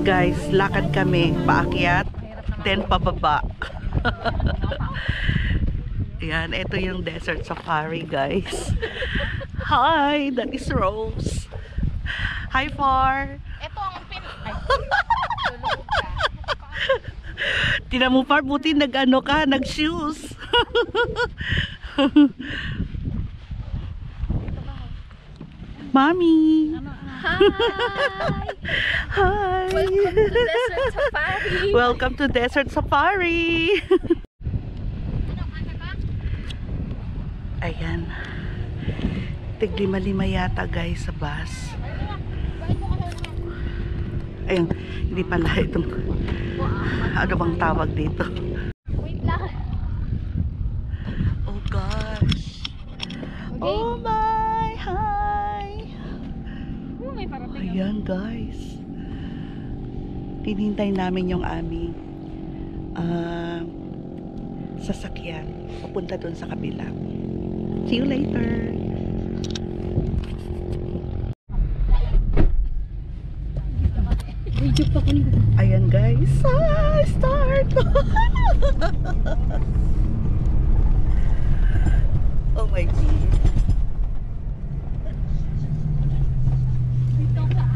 guys, lakad kami paakyat, then pababa. Ayan, ito yung desert safari guys. Hi, that is Rose. Hi Far. Ito ang Tinan mo Far, buti nag-ano ka, nag-shoes. Mommy. Hi. Hi. Welcome to Desert Safari. Welcome to Desert Safari. Ayan. Tig-lima-lima yata guys sa bus. Ayan, hindi pala itong ano bang tawag dito. Wait lang. Oh gosh. Okay. Oh my, hi. Oh, may parating. Ayan guys. Hinihintay namin yung aming sasakyan. Papunta dun sa kabila. See you later. Ayan guys. Start. Oh my god. Dito ka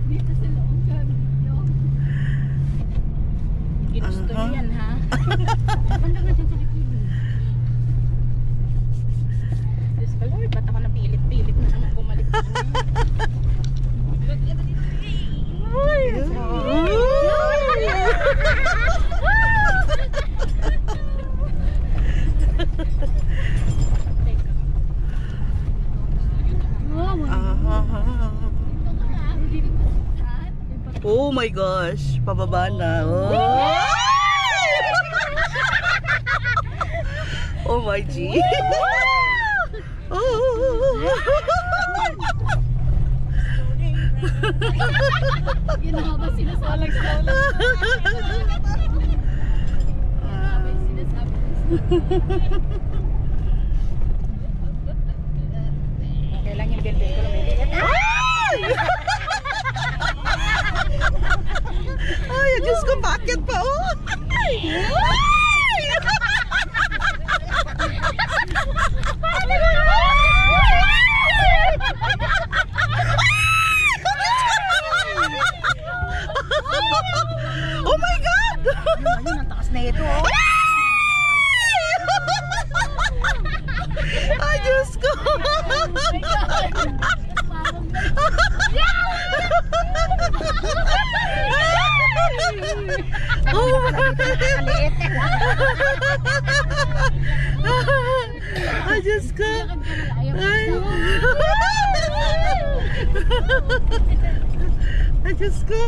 dito sa loob ka video. Ginusto yan ha. Banda ka dyan sa likod. Diyos ko Lord, ba't ako napilit-pilit na naman bumalik na Oh my gosh, pababa na. Oh my G. Yun na nga ba sinasalag-salag? Kailan yung building ko lumiliit? Ay, Diyos ko, bakit pa? Oh! Oh my God! Ayun, ang takas na ito, oh. Ay, Diyos ko! Oh my God! Ay, Diyos ko! Ay! Ay, Diyos ko!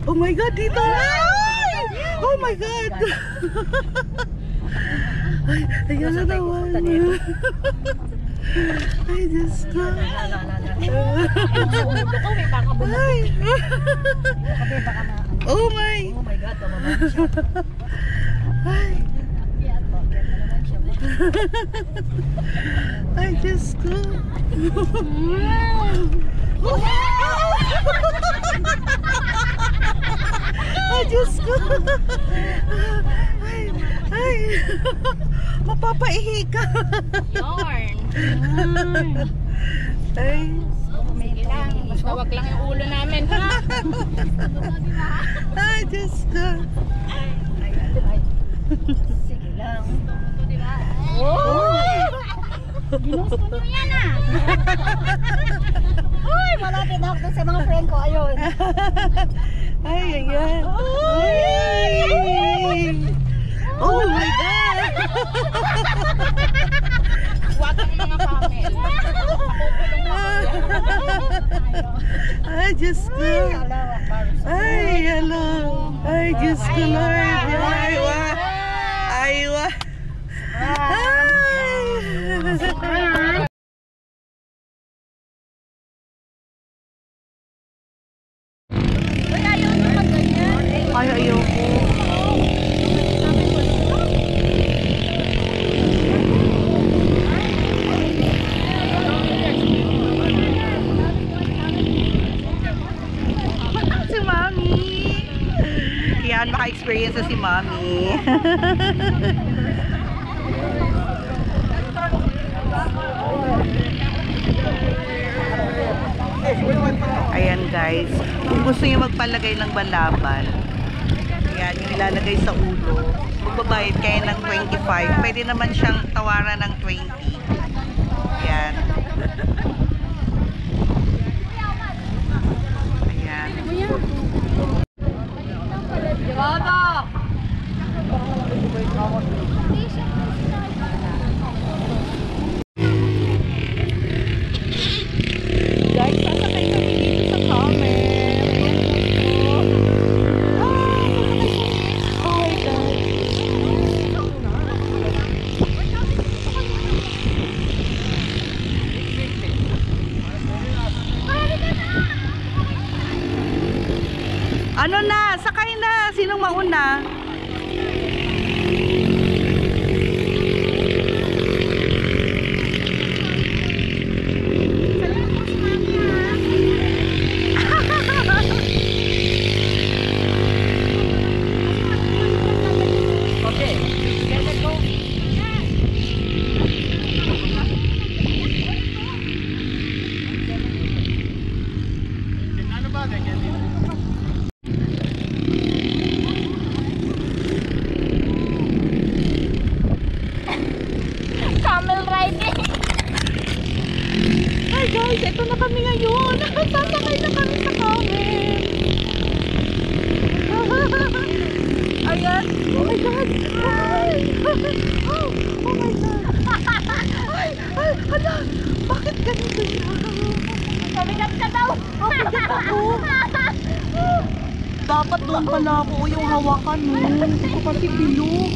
Oh my God, dito! Ay! Oh my God! Ay, ayan na naman. Ay, Diyos ko. Ay! Oh my! Oh my God, tumama siya. Ay! Ay, Diyos ko. Ay, Diyos ko. Ay, ay. Mapapaihi ka. Yarn. Ay. Sige lang, basta wag lang yung ulo namin, ha? Ay, Diyos ko. Sige lang. Oh! Ginusto nyo yan, ah! Uy, malapit na ako sa mga friend ko, ayun. Ay, ayan. Ay! Oh my God! Huwag ang mga camel. Ay, Diyos ko. Ay, hello. Ay, Diyos ko, Lord. Ay, wa. Ay, wa. Ay! Ay, ayoko. Si Mami. experience na si Mami. Ayan guys, kung gusto niyo magpalagay ng balaban, ayan, yung ilalagay sa ulo, magbabayad kayo ng 25. Pwede naman siyang tawaran ng 20. Ayan. Ayan. Guys, sasakay kami dito sa camel. Oh my God. Ano na? Sakay na. Sinong mauna? Camel riding. Hi guys, ito na kami ngayon. Sasakay na kami sa camel. Ayan. Oh my God. Hi. Oh my God. Ay, hala. Bakit ganito na? Mabigat ka daw. Mabigat ako. Dapat doon pala ako yung hawakan mo. Ako kasi bilog.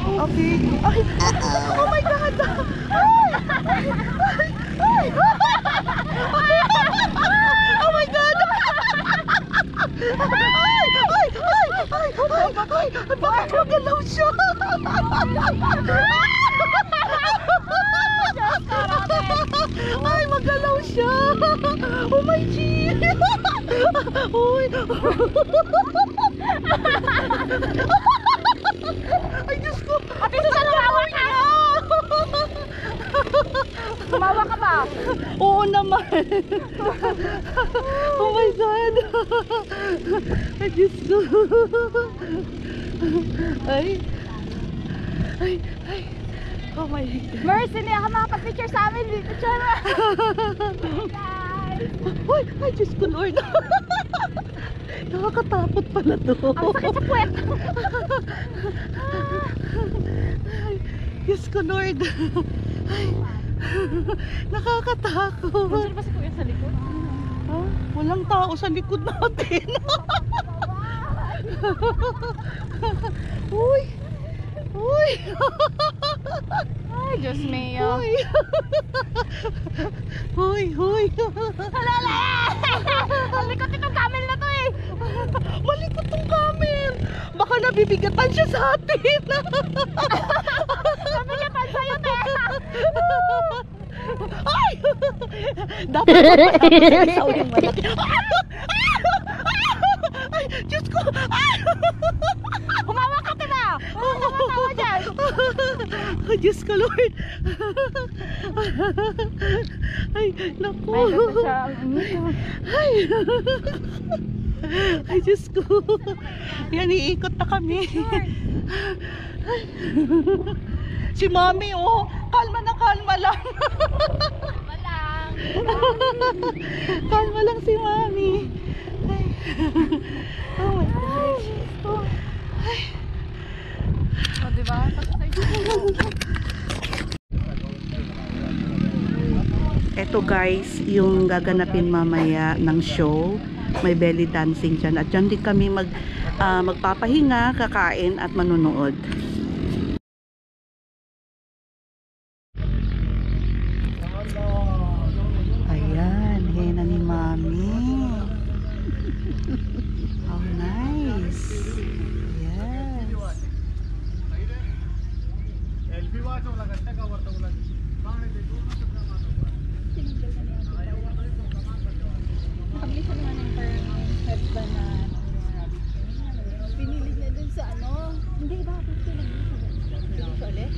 Okay. Ay. Oh my God. Ay. Ay. Oh my God. Ay. Ay. Ay. Ay. Bakit magalaw siya? Ay, magalaw siya. Oh my G. Uy. Ay, Diyos ko. Ate Susan, umawa ka. Umawa ka ba? Oo naman. Oh my God. Ay, Diyos ko. Ay. Ay. Ay. Oh my God. Mercy, hindi ako makapag-picture sa amin. Picture mo. Guys. Ay, ay, Diyos ko, Lord. Nakakatakot pala to. Ang sakit sa puwet. Ay, Diyos ko, Lord. Ay, nakakatakot. Sino ba si Kuya sa likod? Ha? Walang tao sa likod natin. Uy. Uy. Ay, Diyos mio. Uy. Uy, uy. Halala! Ang likot itong camel na to eh. Malikot tong camel. Baka nabibigatan siya sa atin. Nabigatan sa'yo, te. Ay! Dapat magpapasalisaw yung malaki. Ay! Diyos ko! Ay! Humawa ka, te na. Humawa dyan. Ay, Diyos ko, Lord. Ay, naku. Ay, ito siya. Ay! Ay, Diyos ko. Yan, iikot na kami. Ay. Si Mami, oh. Kalma na, kalma lang. Walang. Kalma lang si Mami. Ay. Oh my gosh. Oh. Ay. O, diba? Eto guys, yung gaganapin mamaya ng show. May belly dancing dyan. At dyan din kami magpapahinga, kakain at manunood. Ayan, hena ni Mami. How nice. Yes. Nakabili siya naman ng parang headband na sa ano. Hindi ba? 50 lang. Dito ulit?